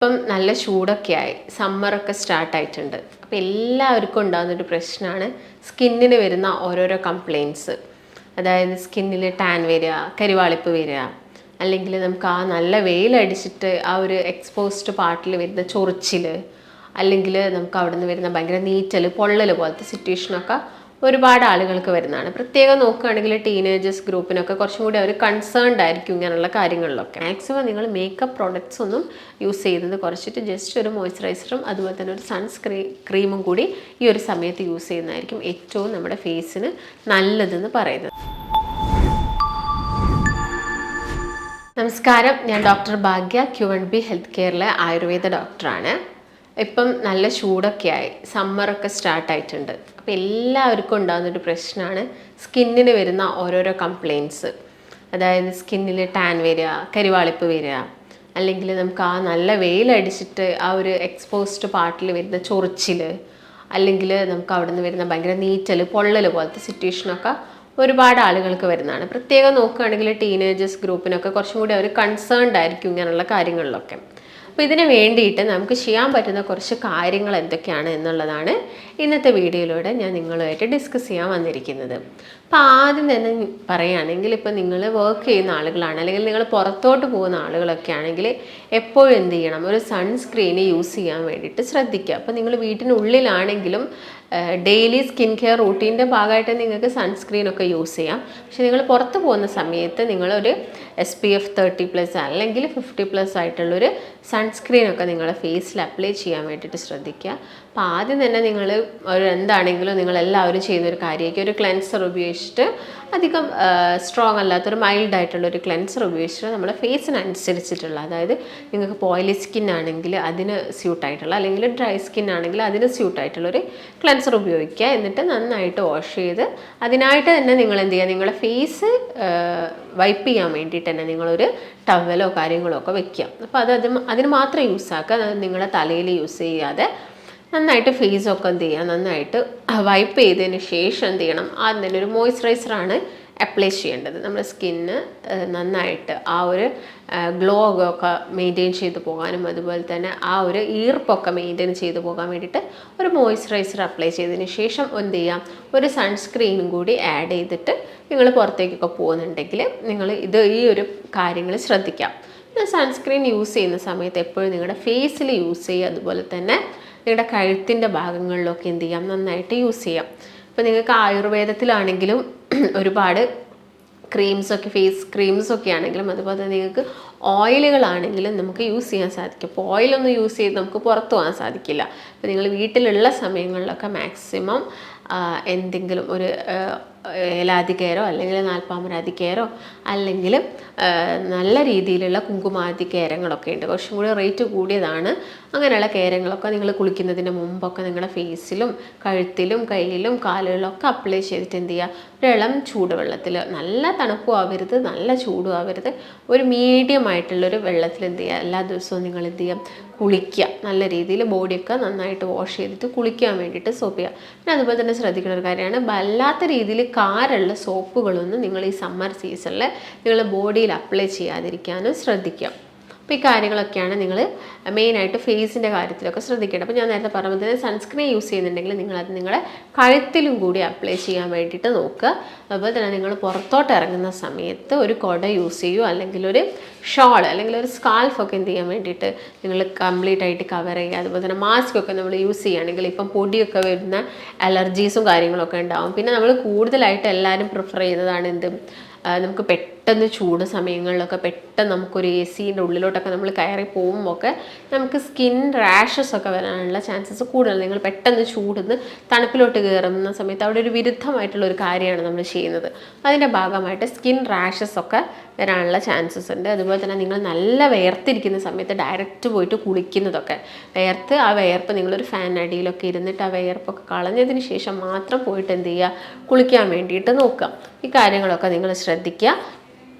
ഇപ്പം നല്ല ചൂടൊക്കെയായി, സമ്മറൊക്കെ സ്റ്റാർട്ടായിട്ടുണ്ട്. അപ്പോൾ എല്ലാവർക്കും ഉണ്ടാകുന്നൊരു പ്രശ്നമാണ് സ്കിന്നിന് വരുന്ന ഓരോരോ കംപ്ലയിൻറ്റ്സ്. അതായത് സ്കിന്നിൽ ടാൻ വരിക, കരിവാളിപ്പ് വരിക, അല്ലെങ്കിൽ നമുക്ക് ആ നല്ല വെയിലടിച്ചിട്ട് ആ ഒരു എക്സ്പോസ്ഡ് പാർട്ടിൽ വരുന്ന ചൊറിച്ചിൽ, അല്ലെങ്കിൽ നമുക്ക് അവിടെ നിന്ന് വരുന്ന ഭയങ്കര നീറ്റൽ, പൊള്ളൽ പോലത്തെ സിറ്റുവേഷനൊക്കെ ഒരുപാട് ആളുകൾക്ക് വരുന്നതാണ്. പ്രത്യേകം നോക്കുകയാണെങ്കിൽ ടീനേജേഴ്സ് ഗ്രൂപ്പിനൊക്കെ കുറച്ചും കൂടി അവർ കൺസേൺഡ് ആയിരിക്കും ഇങ്ങനെയുള്ള കാര്യങ്ങളിലൊക്കെ. മാക്സിമം നിങ്ങൾ മേക്കപ്പ് പ്രോഡക്റ്റ്സ് ഒന്നും യൂസ് ചെയ്യുന്നത് കുറച്ചിട്ട് ജസ്റ്റ് ഒരു മോയ്സ്ചറൈസറും അതുപോലെ തന്നെ ഒരു ക്രീമും കൂടി ഈ ഒരു സമയത്ത് യൂസ് ചെയ്യുന്നതായിരിക്കും ഏറ്റവും നമ്മുടെ ഫേസിന് നല്ലതെന്ന് പറയുന്നത്. നമസ്കാരം, ഞാൻ ഡോക്ടർ ഭാഗ്യ, Q&B ഹെൽത്ത് കെയറിലെ ആയുർവേദ ഡോക്ടറാണ്. ഇപ്പം നല്ല ചൂടൊക്കെയായി, സമ്മറൊക്കെ സ്റ്റാർട്ടായിട്ടുണ്ട്. അപ്പോൾ എല്ലാവർക്കും ഉണ്ടാകുന്നൊരു പ്രശ്നമാണ് സ്കിന്നിന് വരുന്ന ഓരോരോ കംപ്ലയിൻറ്റ്സ്. അതായത് സ്കിന്നിൽ ടാൻ വരിക, കരിവാളിപ്പ് വരിക, അല്ലെങ്കിൽ നമുക്ക് ആ നല്ല വെയിലടിച്ചിട്ട് ആ ഒരു എക്സ്പോസ്ഡ് പാർട്ടിൽ വരുന്ന ചൊറിച്ചിൽ, അല്ലെങ്കിൽ നമുക്ക് അവിടെ നിന്ന് വരുന്ന ഭയങ്കര നീറ്റൽ, പൊള്ളൽ പോലത്തെ സിറ്റുവേഷനൊക്കെ ഒരുപാട് ആളുകൾക്ക് വരുന്നതാണ്. പ്രത്യേകം നോക്കുകയാണെങ്കിൽ ടീനേജേഴ്സ് ഗ്രൂപ്പിനൊക്കെ കുറച്ചും കൂടി അവർ കൺസേൺഡ് ആയിരിക്കും ഇങ്ങനെയുള്ള കാര്യങ്ങളിലൊക്കെ. അപ്പോൾ ഇതിന് വേണ്ടിയിട്ട് നമുക്ക് ചെയ്യാൻ പറ്റുന്ന കുറച്ച് കാര്യങ്ങൾ എന്തൊക്കെയാണ് എന്നുള്ളതാണ് ഇന്നത്തെ വീഡിയോയിലൂടെ ഞാൻ നിങ്ങളുമായിട്ട് ഡിസ്കസ് ചെയ്യാൻ വന്നിരിക്കുന്നത്. അപ്പോൾ ആദ്യം തന്നെ പറയുകയാണെങ്കിൽ, ഇപ്പോൾ നിങ്ങൾ വർക്ക് ചെയ്യുന്ന ആളുകളാണ്, അല്ലെങ്കിൽ നിങ്ങൾ പുറത്തോട്ട് പോകുന്ന ആളുകളൊക്കെ ആണെങ്കിൽ എപ്പോഴും എന്ത് ചെയ്യണം, ഒരു സൺസ്ക്രീന് യൂസ് ചെയ്യാൻ വേണ്ടിയിട്ട് ശ്രദ്ധിക്കുക. അപ്പോൾ നിങ്ങൾ വീട്ടിനുള്ളിലാണെങ്കിലും ഡെയിലി സ്കിൻ കെയർ റൂട്ടീൻ്റെ ഭാഗമായിട്ട് നിങ്ങൾക്ക് സൺസ്ക്രീനൊക്കെ യൂസ് ചെയ്യാം. പക്ഷേ നിങ്ങൾ പുറത്ത് പോകുന്ന സമയത്ത് നിങ്ങളൊരു SPF 30+ അല്ലെങ്കിൽ 50+ ആയിട്ടുള്ളൊരു സൺസ്ക്രീനൊക്കെ നിങ്ങളുടെ ഫേസിൽ അപ്ലൈ ചെയ്യാൻ വേണ്ടിയിട്ട് ശ്രദ്ധിക്കുക. അപ്പോൾ ആദ്യം തന്നെ നിങ്ങൾ എന്താണെങ്കിലും നിങ്ങളെല്ലാവരും ചെയ്യുന്നൊരു കാര്യമായിരിക്കും, ഒരു ക്ലെൻസർ ഉപയോഗിച്ചിട്ട്, അധികം സ്ട്രോങ് അല്ലാത്തൊരു മൈൽഡ് ആയിട്ടുള്ളൊരു ക്ലെൻസർ ഉപയോഗിച്ചിട്ട് നമ്മുടെ ഫേസിനനുസരിച്ചിട്ടുള്ള, അതായത് നിങ്ങൾക്ക് ഓയിലി സ്കിൻ ആണെങ്കിൽ അതിന് സ്യൂട്ടായിട്ടുള്ള, അല്ലെങ്കിൽ ഡ്രൈ സ്കിൻ ആണെങ്കിൽ അതിന് സ്യൂട്ടായിട്ടുള്ളൊരു ക്ലെൻസർ ഉപയോഗിക്കുക. എന്നിട്ട് നന്നായിട്ട് വാഷ് ചെയ്ത് അതിനായിട്ട് തന്നെ നിങ്ങൾ എന്ത് ചെയ്യുക, നിങ്ങളുടെ ഫേസ് വൈപ്പ് ചെയ്യാൻ വേണ്ടിയിട്ട് തന്നെ നിങ്ങളൊരു ടവലോ കാര്യങ്ങളോ ഒക്കെ വെക്കുക. അപ്പോൾ അതിന് മാത്രം യൂസ് ആക്കുക, അത് നിങ്ങളുടെ തലയിൽ യൂസ് ചെയ്യാതെ നന്നായിട്ട് ഫേസൊക്കെ എന്ത് ചെയ്യുക, നന്നായിട്ട് വൈപ്പ് ചെയ്തതിന് ശേഷം എന്ത് ചെയ്യണം, ആദ്യം തന്നെ ഒരു മോയ്സ്ചറൈസറാണ് അപ്ലൈ ചെയ്യേണ്ടത്. നമ്മുടെ സ്കിന്ന് നന്നായിട്ട് ആ ഒരു ഗ്ലോ ഒക്കെ മെയിൻറ്റെയിൻ ചെയ്ത് പോകാനും അതുപോലെ തന്നെ ആ ഒരു ഈർപ്പൊക്കെ മെയിൻറ്റെയിൻ ചെയ്ത് പോകാൻ വേണ്ടിയിട്ട് ഒരു മോയ്സ്ചറൈസർ അപ്ലൈ ചെയ്തതിന് ശേഷം എന്ത് ചെയ്യാം, ഒരു സൺസ്ക്രീനും കൂടി ആഡ് ചെയ്തിട്ട് നിങ്ങൾ പുറത്തേക്കൊക്കെ പോകുന്നുണ്ടെങ്കിൽ നിങ്ങൾ ഈ ഒരു കാര്യങ്ങൾ ശ്രദ്ധിക്കാം. സൺസ്ക്രീൻ യൂസ് ചെയ്യുന്ന സമയത്ത് എപ്പോഴും നിങ്ങളുടെ ഫേസിൽ യൂസ് ചെയ്യുക, അതുപോലെ തന്നെ നിങ്ങളുടെ കഴുത്തിൻ്റെ ഭാഗങ്ങളിലൊക്കെ എന്ത് ചെയ്യാം, നന്നായിട്ട് യൂസ് ചെയ്യാം. ഇപ്പോൾ നിങ്ങൾക്ക് ആയുർവേദത്തിലാണെങ്കിലും ഒരുപാട് ക്രീംസൊക്കെ, ഫേസ് ക്രീംസൊക്കെ ആണെങ്കിലും അതുപോലെ തന്നെ നിങ്ങൾക്ക് ഓയിലുകളാണെങ്കിലും നമുക്ക് യൂസ് ചെയ്യാൻ സാധിക്കും. അപ്പോൾ ഓയിലൊന്നും യൂസ് ചെയ്ത് നമുക്ക് പുറത്തു പോകാൻ സാധിക്കില്ല. അപ്പോൾ നിങ്ങൾ വീട്ടിലുള്ള സമയങ്ങളിലൊക്കെ മാക്സിമം എന്തെങ്കിലും ഒരു ഏലാധികേരോ അല്ലെങ്കിൽ നാൽപ്പാമരാധികേരോ അല്ലെങ്കിൽ നല്ല രീതിയിലുള്ള കുങ്കുമാധികേരങ്ങളൊക്കെ ഉണ്ട്, കുറച്ചും കൂടി റേറ്റ് കൂടിയതാണ്. അങ്ങനെയുള്ള കേരങ്ങളൊക്കെ നിങ്ങൾ കുളിക്കുന്നതിന് മുമ്പൊക്കെ നിങ്ങളുടെ ഫേസിലും കഴുത്തിലും കയ്യിലും കാലുകളിലൊക്കെ അപ്ലൈ ചെയ്തിട്ട് എന്ത് ചെയ്യുക, ഒരു ഇളം ചൂടുവെള്ളത്തിൽ, നല്ല തണുപ്പും ആവരുത് നല്ല ചൂടും ആവരുത്, ഒരു മീഡിയം ആയിട്ടുള്ളൊരു വെള്ളത്തിൽ എന്ത് ചെയ്യുക, എല്ലാ ദിവസവും നിങ്ങൾ എന്ത് ചെയ്യുക, കുളിക്കുക. നല്ല രീതിയിൽ ബോഡിയൊക്കെ നന്നായിട്ട് വാഷ് ചെയ്തിട്ട് കുളിക്കാൻ വേണ്ടിയിട്ട് സോപ്പ് ചെയ്യുക. പിന്നെ അതുപോലെ തന്നെ ശ്രദ്ധിക്കുന്ന ഒരു കാര്യമാണ്, വല്ലാത്ത രീതിയിൽ കാറുള്ള സോപ്പുകളൊന്നും നിങ്ങൾ ഈ സമ്മർ സീസണിൽ നിങ്ങളുടെ ബോഡിയിൽ അപ്ലൈ ചെയ്യാതിരിക്കാനും ശ്രദ്ധിക്കുക. അപ്പോൾ ഈ കാര്യങ്ങളൊക്കെയാണ് നിങ്ങൾ മെയിനായിട്ട് ഫേസിൻ്റെ കാര്യത്തിലൊക്കെ ശ്രദ്ധിക്കേണ്ടത്. അപ്പോൾ ഞാൻ നേരത്തെ പറഞ്ഞത് സൺസ്ക്രീൻ യൂസ് ചെയ്യുന്നുണ്ടെങ്കിൽ നിങ്ങളത് നിങ്ങളുടെ കഴുത്തിലും കൂടി അപ്ലൈ ചെയ്യാൻ വേണ്ടിയിട്ട് നോക്കുക. അതുപോലെ തന്നെ നിങ്ങൾ പുറത്തോട്ട് ഇറങ്ങുന്ന സമയത്ത് ഒരു കുട യൂസ് ചെയ്യുക, അല്ലെങ്കിൽ ഒരു ഷോൾ അല്ലെങ്കിൽ ഒരു സ്കാൾഫൊക്കെ എന്ത് ചെയ്യാൻ വേണ്ടിയിട്ട് നിങ്ങൾ കംപ്ലീറ്റ് ആയിട്ട് കവർ ചെയ്യുക. അതുപോലെ തന്നെ മാസ്കൊക്കെ നമ്മൾ യൂസ് ചെയ്യുകയാണെങ്കിൽ ഇപ്പം പൊടിയൊക്കെ വരുന്ന അലർജീസും കാര്യങ്ങളൊക്കെ ഉണ്ടാവും. പിന്നെ നമ്മൾ കൂടുതലായിട്ട് എല്ലാവരും പ്രിഫർ ചെയ്യുന്നതാണ് നമുക്ക് പെട്ടെന്ന് ചൂട് സമയങ്ങളിലൊക്കെ പെട്ടെന്ന് നമുക്കൊരു AC-ൻ്റെ ഉള്ളിലോട്ടൊക്കെ നമ്മൾ കയറി പോകുമ്പോൾ ഒക്കെ നമുക്ക് സ്കിൻ റാഷസ് ഒക്കെ വരാനുള്ള ചാൻസസ് കൂടുതൽ. നിങ്ങൾ പെട്ടെന്ന് ചൂടുന്ന് തണുപ്പിലോട്ട് കയറുന്ന സമയത്ത് അവിടെ ഒരു വിരുദ്ധമായിട്ടുള്ള ഒരു കാര്യമാണ് നമ്മൾ ചെയ്യുന്നത്. അതിൻ്റെ ഭാഗമായിട്ട് സ്കിൻ റാഷസ് ഒക്കെ വരാനുള്ള ചാൻസസ് ഉണ്ട്. അതുപോലെ തന്നെ നിങ്ങൾ നല്ല വിയർത്തിരിക്കുന്ന സമയത്ത് ഡയറക്റ്റ് പോയിട്ട് കുളിക്കുന്നതൊക്കെ, ആ വിയർപ്പ് നിങ്ങളൊരു ഫാൻ അടിയിലൊക്കെ ഇരുന്നിട്ട് ആ വിയർപ്പൊക്കെ കളഞ്ഞതിന് ശേഷം മാത്രം പോയിട്ട് എന്ത് ചെയ്യുക, കുളിക്കാൻ വേണ്ടിയിട്ട് നോക്കുക. ഈ കാര്യങ്ങളൊക്കെ നിങ്ങൾ ശ്രദ്ധിക്കുക.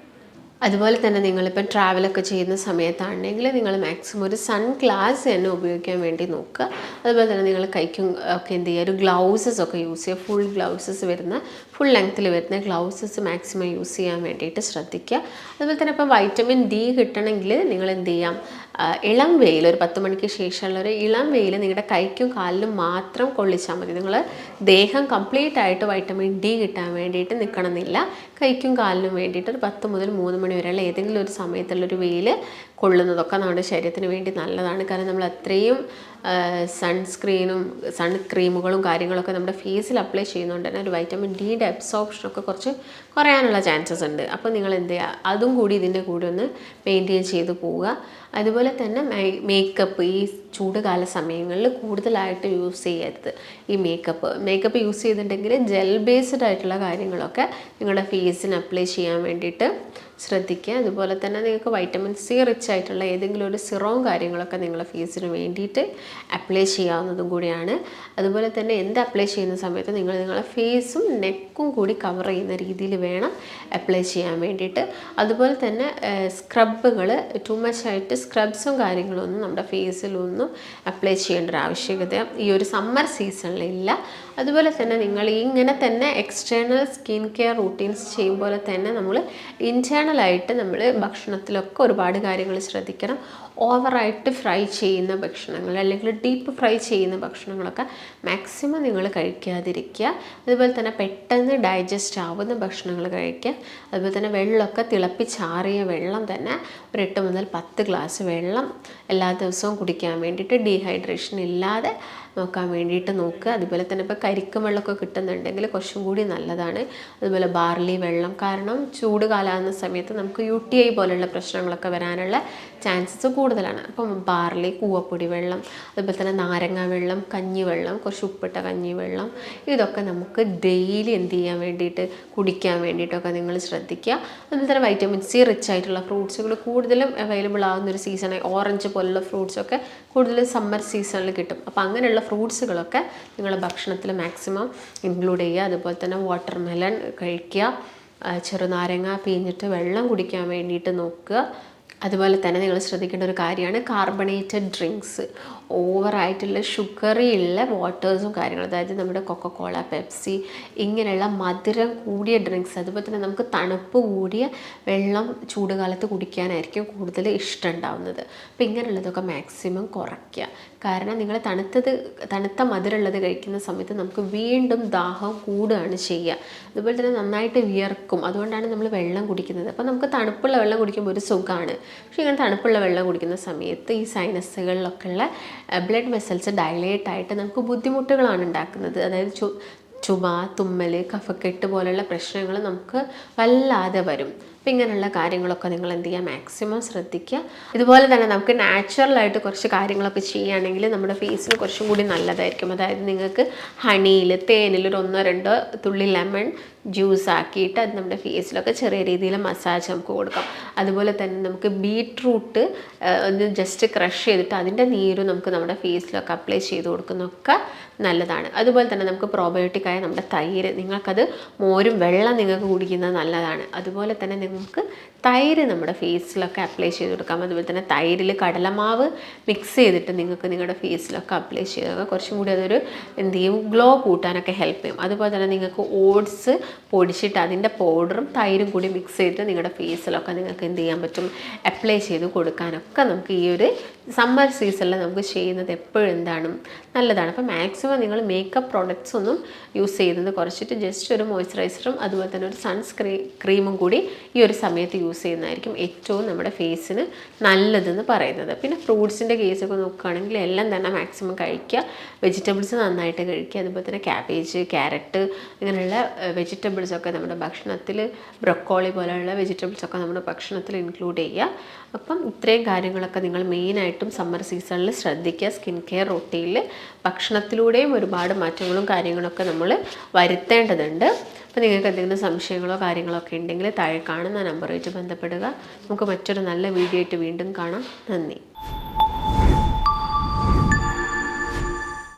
അതുപോലെ തന്നെ നിങ്ങളിപ്പം ട്രാവലൊക്കെ ചെയ്യുന്ന സമയത്താണെങ്കിൽ നിങ്ങൾ മാക്സിമം ഒരു സൺ ഗ്ലാസ് തന്നെ ഉപയോഗിക്കാൻ വേണ്ടി നോക്കുക. അതുപോലെ തന്നെ നിങ്ങൾ കൈക്കും ഒക്കെ എന്ത് ചെയ്യുക, ഒരു ഗ്ലൗസസ് ഒക്കെ യൂസ് ചെയ്യുക. ഫുൾ ഗ്ലൗസസ് വരുന്ന, ഫുൾ ലെങ്ത്തിൽ വരുന്ന ഗ്ലൗസസ് മാക്സിമം യൂസ് ചെയ്യാൻ വേണ്ടിയിട്ട് ശ്രദ്ധിക്കുക. അതുപോലെ തന്നെ ഇപ്പം വൈറ്റമിൻ D കിട്ടണമെങ്കിൽ നിങ്ങൾ എന്ത് ചെയ്യാം, ഇളം വെയിൽ, ഒരു 10 മണിക്ക് ശേഷമുള്ള ഒരു ഇളം വെയിൽ നിങ്ങളുടെ കൈക്കും കാലിലും മാത്രം കൊള്ളിച്ചാൽ മതി. നിങ്ങൾ ദേഹം കംപ്ലീറ്റ് ആയിട്ട് വൈറ്റമിൻ ഡി കിട്ടാൻ വേണ്ടിയിട്ട് നിൽക്കണമെന്നില്ല. കൈക്കും കാലിനും വേണ്ടിയിട്ട് ഒരു 10 മുതൽ 3 മണി വരെയുള്ള ഏതെങ്കിലും ഒരു സമയത്തുള്ളൊരു വെയിൽ കൊള്ളുന്നതൊക്കെ നമ്മുടെ ശരീരത്തിന് വേണ്ടി നല്ലതാണ്. കാരണം നമ്മൾ അത്രയും സൺ ക്രീമുകളും കാര്യങ്ങളൊക്കെ നമ്മുടെ ഫേസിൽ അപ്ലൈ ചെയ്യുന്നതുകൊണ്ട് തന്നെ ഒരു വൈറ്റമിൻ ഡിയുടെ അബ്സോർപ്ഷനൊക്കെ കുറച്ച് കുറയാനുള്ള ചാൻസസ് ഉണ്ട്. അപ്പോൾ നിങ്ങൾ എന്ത് ചെയ്യുക, അതും കൂടി ഇതിൻ്റെ കൂടെ ഒന്ന് മെയിൻറ്റെയിൻ ചെയ്ത് പോവുക. അതുപോലെ തന്നെ മേക്കപ്പ് ഈ ചൂടുകാല സമയങ്ങളിൽ കൂടുതലായിട്ട് യൂസ് ചെയ്യരുത്. ഈ മേക്കപ്പ് യൂസ് ചെയ്തിട്ടുണ്ടെങ്കിൽ ജെൽ ബേസ്ഡ് ആയിട്ടുള്ള കാര്യങ്ങളൊക്കെ നിങ്ങളുടെ ഫേസിന് അപ്ലൈ ചെയ്യാൻ വേണ്ടിയിട്ട് ശ്രദ്ധിക്കുക. അതുപോലെ തന്നെ നിങ്ങൾക്ക് വൈറ്റമിൻ സി റിച്ച് ആയിട്ടുള്ള ഏതെങ്കിലും ഒരു സിറവും കാര്യങ്ങളൊക്കെ നിങ്ങളുടെ ഫേസിന് വേണ്ടിയിട്ട് അപ്ലൈ ചെയ്യാവുന്നതും കൂടിയാണ്. അതുപോലെ തന്നെ അപ്ലൈ ചെയ്യുന്ന സമയത്ത് നിങ്ങളുടെ ഫേസും നെക്കും കൂടി കവർ ചെയ്യുന്ന രീതിയിൽ വേണം അപ്ലൈ ചെയ്യാൻ വേണ്ടിയിട്ട്. അതുപോലെ തന്നെ സ്ക്രബുകൾ ടു മച്ച് ആയിട്ട് സ്ക്രബ്സും കാര്യങ്ങളൊന്നും നമ്മുടെ ഫേസിലൊന്നും അപ്ലൈ ചെയ്യേണ്ട ഒരു ആവശ്യകത ഈ ഒരു സമ്മർ സീസണിലില്ല. അതുപോലെ തന്നെ നിങ്ങൾ ഇങ്ങനെ തന്നെ എക്സ്റ്റേണൽ സ്കിൻ കെയർ റൂട്ടീൻസ് ചെയ്യുമ്പോൾ തന്നെ നമ്മൾ ഇൻറ്റേർണലായിട്ട് നമ്മൾ ഭക്ഷണത്തിലൊക്കെ ഒരുപാട് കാര്യങ്ങൾ ശ്രദ്ധിക്കണം. ഓവറായിട്ട് ഫ്രൈ ചെയ്യുന്ന ഭക്ഷണങ്ങൾ അല്ലെങ്കിൽ ഡീപ്പ് ഫ്രൈ ചെയ്യുന്ന ഭക്ഷണങ്ങളൊക്കെ മാക്സിമം നിങ്ങൾ കഴിക്കാതിരിക്കുക. അതുപോലെ തന്നെ പെട്ടെന്ന് ഡൈജസ്റ്റ് ആവുന്ന ഭക്ഷണങ്ങൾ കഴിക്കുക. അതുപോലെ തന്നെ വെള്ളമൊക്കെ തിളപ്പിച്ചാറിയ വെള്ളം തന്നെ ഒരു 8 മുതൽ 10 ഗ്ലാസ് വെള്ളം എല്ലാ ദിവസവും കുടിക്കാൻ വേണ്ടിയിട്ട് ഡീഹൈഡ്രേഷൻ ഇല്ലാതെ നോക്കാൻ വേണ്ടിയിട്ട് നോക്കുക. അതുപോലെ തന്നെ ഇപ്പോൾ കരിക്കും വെള്ളമൊക്കെ കിട്ടുന്നുണ്ടെങ്കിൽ കുറച്ചും കൂടി നല്ലതാണ്. അതുപോലെ ബാർലി വെള്ളം, കാരണം ചൂട് കാലാകുന്ന സമയത്ത് നമുക്ക് UTI പോലുള്ള പ്രശ്നങ്ങളൊക്കെ വരാനുള്ള ചാൻസസ് കൂടുതലാണ്. അപ്പം ബാർലി, കൂവപ്പൊടി വെള്ളം, അതുപോലെ തന്നെ നാരങ്ങ വെള്ളം, കഞ്ഞിവെള്ളം, കുറച്ച് ഉപ്പിട്ട കഞ്ഞിവെള്ളം, ഇതൊക്കെ നമുക്ക് ഡെയിലി എന്ത് ചെയ്യാൻ വേണ്ടിയിട്ട് കുടിക്കാൻ വേണ്ടിയിട്ടൊക്കെ നിങ്ങൾ ശ്രദ്ധിക്കുക. അതുപോലെ തന്നെ വൈറ്റമിൻ സി റിച്ച് ആയിട്ടുള്ള ഫ്രൂട്ട്സുകൾ കൂടുതലും അവൈലബിൾ ആകുന്നൊരു സീസണായി ഓറഞ്ച് പോലുള്ള ഫ്രൂട്ട്സൊക്കെ കൂടുതലും സമ്മർ സീസണിൽ കിട്ടും. അപ്പോൾ അങ്ങനെയുള്ള ഫ്രൂട്ട്സുകളൊക്കെ നിങ്ങളുടെ ഭക്ഷണത്തിൽ മാക്സിമം ഇൻക്ലൂഡ് ചെയ്യുക. അതുപോലെ തന്നെ വാട്ടർ മെലൺ കഴിക്കുക. ചെറുനാരങ്ങ പിഴിഞ്ഞിട്ട് വെള്ളം കുടിക്കാൻ വേണ്ടിയിട്ട് നോക്കുക. അതുപോലെ തന്നെ നിങ്ങൾ ശ്രദ്ധിക്കേണ്ട ഒരു കാര്യമാണ് കാർബണേറ്റഡ് ഡ്രിങ്ക്സ്. ഓവറായിട്ടുള്ള ഷുഗറിയുള്ള വാട്ടേഴ്സും കാര്യങ്ങളും, അതായത് നമ്മുടെ കൊക്കക്കോള, പെപ്സി ഇങ്ങനെയുള്ള മധുരം കൂടിയ ഡ്രിങ്ക്സ്, അതുപോലെ തന്നെ നമുക്ക് തണുപ്പ് കൂടിയ വെള്ളം ചൂടുകാലത്ത് കുടിക്കാനായിരിക്കും കൂടുതൽ ഇഷ്ടം ഉണ്ടാവുന്നത്. അപ്പോൾ ഇങ്ങനെയുള്ളതൊക്കെ മാക്സിമം കുറയ്ക്കുക. കാരണം നിങ്ങൾ തണുത്ത മധുരമുള്ളത് കഴിക്കുന്ന സമയത്ത് നമുക്ക് വീണ്ടും ദാഹം കൂടുകയാണ് ചെയ്യുക. അതുപോലെ തന്നെ നന്നായിട്ട് വിയർക്കും. അതുകൊണ്ടാണ് നമ്മൾ വെള്ളം കുടിക്കുന്നത്. അപ്പോൾ നമുക്ക് തണുപ്പുള്ള വെള്ളം കുടിക്കുമ്പോൾ ഒരു സുഖമാണ്. പക്ഷേ ഇങ്ങനെ തണുപ്പുള്ള വെള്ളം കുടിക്കുന്ന സമയത്ത് ഈ സൈനസുകളിലൊക്കെ ഉള്ള ബ്ലഡ് വെസൽസ് ഡയലേറ്റ് ആയിട്ട് നമുക്ക് ബുദ്ധിമുട്ടുകളാണ് ഉണ്ടാക്കുന്നത്. അതായത് ചുമ, തുമ്മൽ, കഫക്കെട്ട് പോലുള്ള പ്രശ്നങ്ങൾ നമുക്ക് വല്ലാതെ വരും. അപ്പോൾ ഇങ്ങനെയുള്ള കാര്യങ്ങളൊക്കെ നിങ്ങൾ എന്ത് ചെയ്യുക, മാക്സിമം ശ്രദ്ധിക്കുക. ഇതുപോലെ തന്നെ നമുക്ക് നാച്ചുറലായിട്ട് കുറച്ച് കാര്യങ്ങളൊക്കെ ചെയ്യുകയാണെങ്കിൽ നമ്മുടെ ഫേസിന് കുറച്ചും കൂടി നല്ലതായിരിക്കും. അതായത് നിങ്ങൾക്ക് ഹണിയിൽ, തേനിൽ ഒരു 1-2 തുള്ളി ലെമൺ ജ്യൂസ് ആക്കിയിട്ട് അത് നമ്മുടെ ഫേസിലൊക്കെ ചെറിയ രീതിയിൽ മസാജ് നമുക്ക് കൊടുക്കാം. അതുപോലെ തന്നെ നമുക്ക് ബീട്രൂട്ട് ഒന്ന് ജസ്റ്റ് ക്രഷ് ചെയ്തിട്ട് അതിൻ്റെ നീര് നമുക്ക് നമ്മുടെ ഫേസിലൊക്കെ അപ്ലൈ ചെയ്ത് കൊടുക്കുന്നതൊക്കെ നല്ലതാണ്. അതുപോലെ തന്നെ നമുക്ക് പ്രോബയോട്ടിക്കായ നമ്മുടെ തൈര്, നിങ്ങൾക്കത് മോരും വെള്ളം നിങ്ങൾക്ക് കുടിക്കുന്നത് നല്ലതാണ്. അതുപോലെ തന്നെ നമുക്ക് തൈര് നമ്മുടെ ഫേസിലൊക്കെ അപ്ലൈ ചെയ്ത് കൊടുക്കാം. അതുപോലെ തന്നെ തൈരിൽ കടലമാവ് മിക്സ് ചെയ്തിട്ട് നിങ്ങൾക്ക് നിങ്ങളുടെ ഫേസിലൊക്കെ അപ്ലൈ ചെയ്തൊക്കെ കുറച്ചും കൂടി അതൊരു എന്ത് ചെയ്യും, ഗ്ലോ കൂട്ടാനൊക്കെ ഹെൽപ്പ് ചെയ്യും. അതുപോലെ തന്നെ നിങ്ങൾക്ക് ഓട്സ് പൊടിച്ചിട്ട് അതിൻ്റെ പൗഡറും തൈരും കൂടി മിക്സ് ചെയ്തിട്ട് നിങ്ങളുടെ ഫേസിലൊക്കെ നിങ്ങൾക്ക് എന്ത് ചെയ്യാൻ പറ്റും, അപ്ലൈ ചെയ്ത് കൊടുക്കാനൊക്കെ നമുക്ക് ഈ ഒരു സമ്മർ സീസണിൽ നമുക്ക് ചെയ്യുന്നത് എപ്പോഴും എന്താണ് നല്ലതാണ്. അപ്പോൾ മാക്സിമം നിങ്ങൾ മേക്കപ്പ് പ്രോഡക്റ്റ്സ് ഒന്നും യൂസ് ചെയ്യുന്നത് കുറച്ചിട്ട് ജസ്റ്റ് ഒരു മോയ്സ്ചറൈസറും അതുപോലെ തന്നെ ഒരു ക്രീമും കൂടി ഈ ഒരു സമയത്ത് യൂസ് ചെയ്യുന്നതായിരിക്കും ഏറ്റവും നമ്മുടെ ഫേസിന് നല്ലതെന്ന് പറയുന്നത്. പിന്നെ ഫ്രൂട്ട്സിൻ്റെ കേസൊക്കെ നോക്കുകയാണെങ്കിൽ എല്ലാം തന്നെ മാക്സിമം കഴിക്കുക. വെജിറ്റബിൾസ് നന്നായിട്ട് കഴിക്കുക. അതുപോലെ തന്നെ ക്യാബേജ്, ക്യാരറ്റ് ഇങ്ങനെയുള്ള വെജിറ്റബിൾസൊക്കെ നമ്മുടെ ഭക്ഷണത്തിൽ, ബ്രൊക്കോളി പോലെയുള്ള വെജിറ്റബിൾസൊക്കെ നമ്മുടെ ഭക്ഷണത്തിൽ ഇൻക്ലൂഡ് ചെയ്യുക. അപ്പം ഇത്രയും കാര്യങ്ങളൊക്കെ നിങ്ങൾ മെയിനായിട്ടും സമ്മർ സീസണിൽ ശ്രദ്ധിക്കുക. സ്കിൻ കെയർ റൂട്ടീനിൽ ഭക്ഷണത്തിലൂടെയും ഒരുപാട് മാറ്റങ്ങളും കാര്യങ്ങളൊക്കെ നമ്മൾ വരുത്തേണ്ടതുണ്ട്. അപ്പോൾ നിങ്ങൾക്ക് എന്തെങ്കിലും സംശയങ്ങളോ കാര്യങ്ങളോ ഒക്കെ ഉണ്ടെങ്കിൽ താഴെ കാണുന്ന നമ്പറുമായിട്ട് ബന്ധപ്പെടുക. നമുക്ക് മറ്റൊരു നല്ല വീഡിയോ ആയിട്ട് വീണ്ടും കാണാം. നന്ദി.